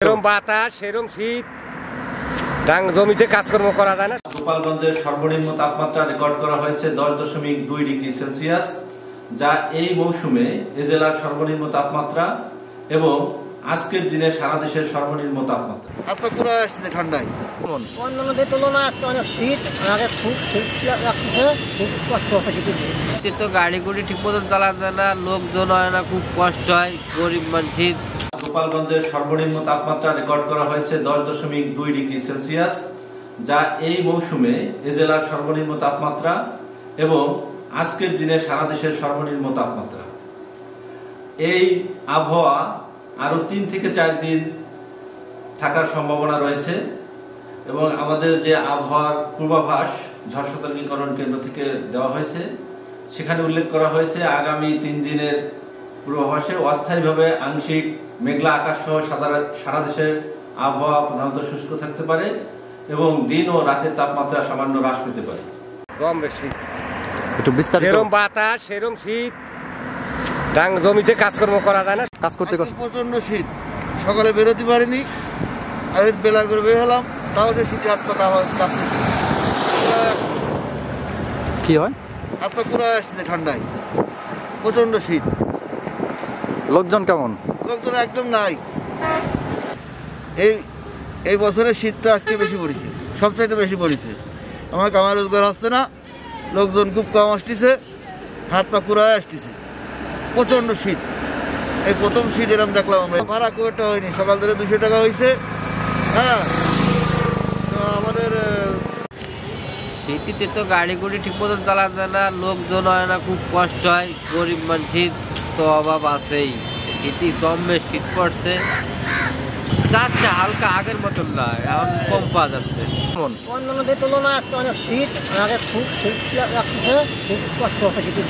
সেরম বাতাস সেরম শীত জমিতে কাজকর্ম করা যায় না। গোপালগঞ্জের সর্বনিম্ন তাপমাত্রা রেকর্ড করা হয়েছে 10.2 ডিগ্রি সেলসিয়াস, যা এই মৌসুমে এ জেলার সর্বনিম্ন তাপমাত্রা এবং আজকের দিনে সারা দেশের সর্বনিম্ন তাপমাত্রা। পুরো আসছে ঠান্ডায়, অন্যান্যদের তুলনায় আজকে অনেক শীত, আগে খুব শীত লাগতেছে, খুব কষ্ট হচ্ছে। শীতে তো গাড়ি গুড়ি ঠিক মতো চালা যায় না, লোকজন হয় না, খুব কষ্ট হয় গরিব মানুষের। গোপালগঞ্জের সর্বনিম্ন তাপমাত্রা রেকর্ড করা হয়েছে 10.2 ডিগ্রি সেলসিয়াস, যা এই মৌসুমে এ জেলার সর্বনিম্ন তাপমাত্রা এবং আজকের দিনে সারা দেশের সর্বনিম্ন তাপমাত্রা। এই আবহাওয়া আরো 3 থেকে 4 দিন থাকার সম্ভাবনা রয়েছে এবং আমাদের যে আবহাওয়ার পূর্বাভাস ঝড় সতর্কীকরণ কেন্দ্র থেকে দেওয়া হয়েছে সেখানে উল্লেখ করা হয়েছে আগামী 3 দিনের পূর্বাভাসে অস্থায়ীভাবে আংশিক মেঘলা আকাশ সহ সারা দেশের আবহাওয়া প্রধানত শুষ্ক থাকতে পারে এবং দিন ও রাতের তাপমাত্রা সামান্য হ্রাস পেতে পারে। কম বেশি একটু বিস্তারিত। সেরম বাতাস সেরম শীত জমিতে কাজকর্ম করা যায় না, কাজ করতে প্রচন্ড শীত, সকালে বেরোতে পারিনি, আর বেলা করে বের হলাম, তাও যে শীতে হাত পা কি হয়, হাত পা পুরো আসছে ঠান্ডায়, প্রচন্ড শীত। লোকজন কেমন? লোকজন একদম নাই। এই বছরের শীতটা আজকে বেশি পড়েছে, সবচাইতে বেশি পড়েছে। আমার কামার রোজগার হচ্ছে না, লোকজন খুব কম আসতেছে, হাত পা পুরাই আসতেছে, প্রচন্ড শীত। এই প্রথম শীত এরকম দেখলাম আমরা। ভাড়া খুব একটা হয়নি, সকাল ধরে 200 টাকা হয়েছে। হ্যাঁ, তো আমাদের শীতে তো গাড়ি গুড়ি ঠিক মতো চালা যায় না, লোকজন হয় না, খুব কষ্ট হয় গরিব মানুষের, তো অভাব আছেই। শীতে জমে শীত পড়ছে, যাচ্ছে হালকা, আগের মতন না, এখন কম পাওয়া যাচ্ছে। অন্যান্যদের তুলনায় আজকে অনেক শীত, আগে খুব শীত লাগতেছে, খুব কষ্ট হচ্ছে।